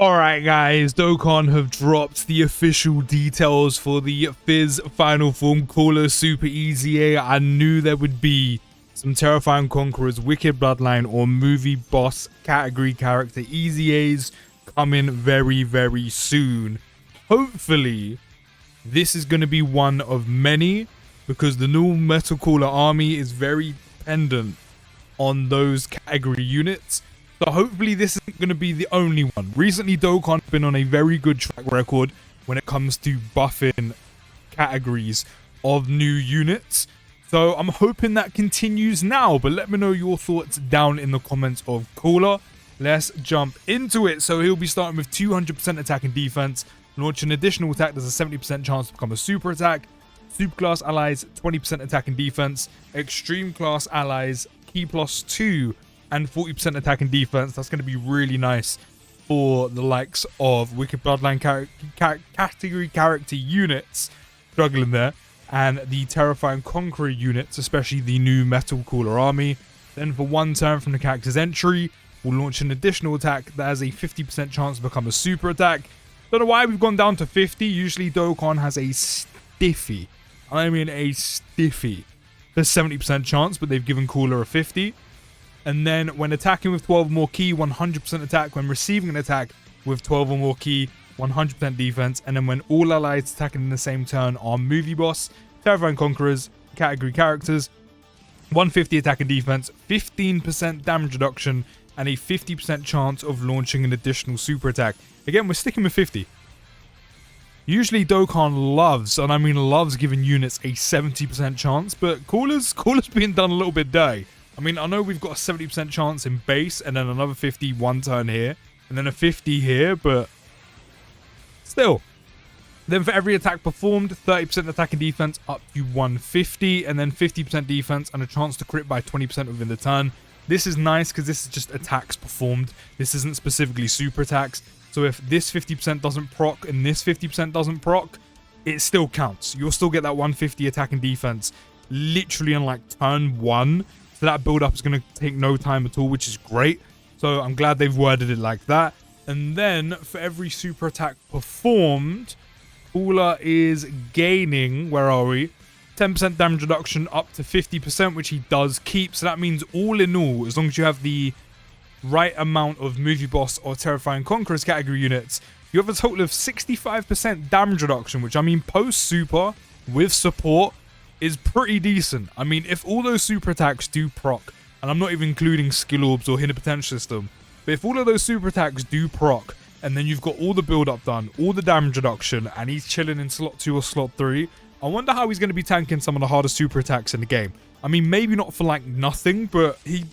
Alright guys, Dokkan have dropped the official details for the Fizz Final Form Caller Super EZA. I knew there would be some Terrifying Conquerors, Wicked Bloodline, or Movie Boss category character EZAs coming very soon. Hopefully, this is going to be one of many, because the new Metal Caller army is very dependent on those category units. So hopefully this isn't going to be the only one. Recently, Dokkan have been on a very good track record when it comes to buffing categories of new units. So I'm hoping that continues now. But let me know your thoughts down in the comments of Caller. Let's jump into it. So he'll be starting with 200% attack and defense. Launch an additional attack. There's a 70% chance to become a super attack. Super class allies, 20% attack and defense. Extreme class allies, key +2. And 40% attack and defense. That's going to be really nice for the likes of Wicked Bloodline category character units. Struggling there. And the Terrifying Conqueror units, especially the new Metal Caller army. Then for one turn from the character's entry, we'll launch an additional attack that has a 50% chance to become a super attack. Don't know why we've gone down to 50. Usually Dokkan has a stiffy. I mean a stiffy. There's 70% chance, but they've given Caller a 50. And then when attacking with 12 or more key, 100% attack. When receiving an attack with 12 or more key, 100% defense. And then when all allies attacking in the same turn are Movie Boss, Terrifying Conquerors, category characters, 150 attack and defense, 15% damage reduction, and a 50% chance of launching an additional super attack. Again, we're sticking with 50. Usually Dokkan loves, and I mean loves, giving units a 70% chance, but Caller's being done a little bit dirty. I mean, I know we've got a 70% chance in base, and then another 50 one turn here, and then a 50 here, but still. Then for every attack performed, 30% attack and defense up to 150, and then 50% defense and a chance to crit by 20% within the turn. This is nice because this is just attacks performed. This isn't specifically super attacks. So if this 50% doesn't proc and this 50% doesn't proc, it still counts. You'll still get that 150 attack and defense literally on like turn 1. So that build up is going to take no time at all, which is great. So I'm glad they've worded it like that. And then for every super attack performed, Caller is gaining, where are we? 10% damage reduction up to 50%, which he does keep. So that means all in all, as long as you have the right amount of Movie Boss or Terrifying Conquerors category units, you have a total of 65% damage reduction, which I mean post super with support is pretty decent. I mean, if all those super attacks do proc, and I'm not even including skill orbs or hidden potential system, but if all of those super attacks do proc, and then you've got all the build up done, all the damage reduction, and he's chilling in slot 2 or slot 3, I wonder how he's going to be tanking some of the harder super attacks in the game. I mean, maybe not for like nothing, but he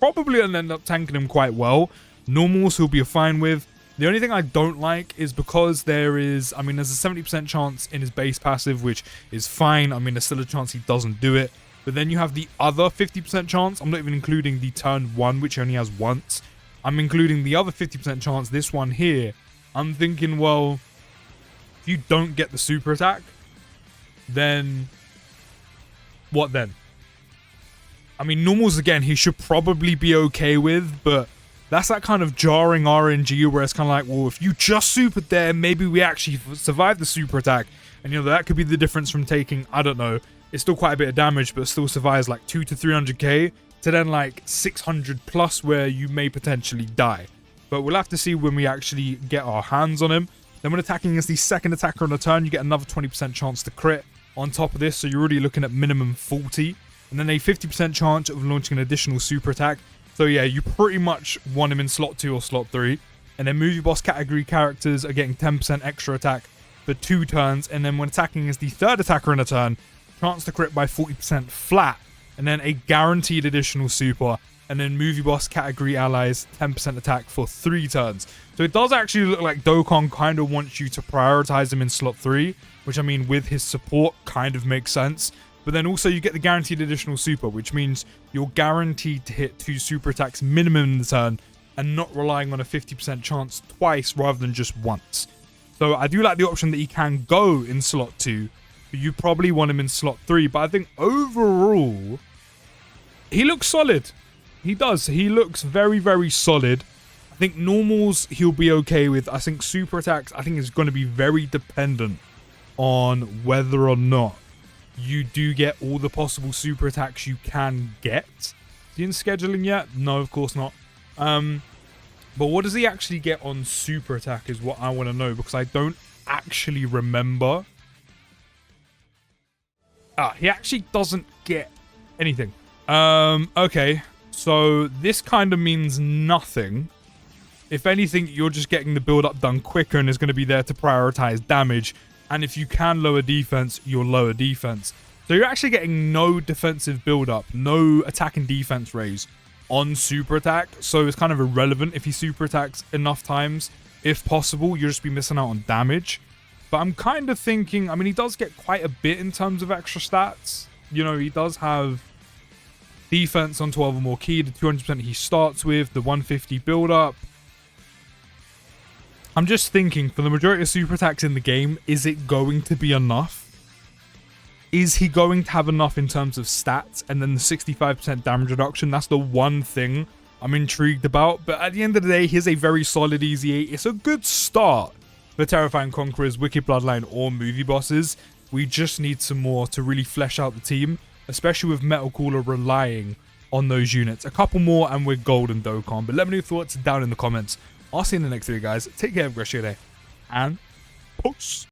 probably will end up tanking them quite well. Normals he'll be fine with. The only thing I don't like is because there's a 70% chance in his base passive, which is fine. I mean, there's still a chance he doesn't do it. But then you have the other 50% chance. I'm not even including the turn 1, which he only has once. I'm including the other 50% chance, this one here. I'm thinking, well, if you don't get the super attack, then what then? I mean, normals, again, he should probably be okay with, but that's that kind of jarring RNG where it's kind of like, well, if you just supered there, maybe we actually survive the super attack. And, you know, that could be the difference from taking, I don't know, it's still quite a bit of damage, but still survives like 200 to 300k to then like 600 plus where you may potentially die. But we'll have to see when we actually get our hands on him. Then when attacking as the second attacker on a turn, you get another 20% chance to crit on top of this. So you're already looking at minimum 40. And then a 50% chance of launching an additional super attack. So yeah, you pretty much want him in slot 2 or slot 3. And then Movie Boss category characters are getting 10% extra attack for 2 turns. And then when attacking as the third attacker in a turn, chance to crit by 40% flat. And then a guaranteed additional super. And then Movie Boss category allies, 10% attack for 3 turns. So it does actually look like Dokkan kind of wants you to prioritize him in slot 3. Which I mean, with his support, kind of makes sense. But then also you get the guaranteed additional super, which means you're guaranteed to hit 2 super attacks minimum in the turn and not relying on a 50% chance twice rather than just once. So I do like the option that he can go in slot 2, but you probably want him in slot 3. But I think overall, he looks solid. He does. He looks very solid. I I think normals he'll be okay with. I think super attacks, I think, is going to be very dependent on whether or not you do get all the possible super attacks you can get. Is he in scheduling yet? No, of course not. But what does he actually get on super attack is what I want to know, because I don't actually remember. He actually doesn't get anything. Okay. So this kind of means nothing. If anything, you're just getting the build-up done quicker and is going to be there to prioritize damage. And if you can lower defense, you'll lower defense. So you're actually getting no defensive build-up, no attack and defense raise on super attack. So it's kind of irrelevant if he super attacks enough times. If possible, you'll just be missing out on damage. But I'm kind of thinking, I mean, he does get quite a bit in terms of extra stats. You know, he does have defense on 12 or more key, the 200% he starts with, the 150 build-up. I'm just thinking, for the majority of super attacks in the game, is it going to be enough? Is he going to have enough in terms of stats? And then the 65% damage reduction, that's the one thing I'm intrigued about. But at the end of the day, here's a very solid EZA. It's a good start for Terrifying Conquerors, Wicked Bloodline, or movie bosses. We just need some more to really flesh out the team, especially with Metal Cooler relying on those units. A couple more and we're golden, Dokkan. But let me know your thoughts down in the comments. I'll see you in the next video, guys. Take care, have a great day, and peace.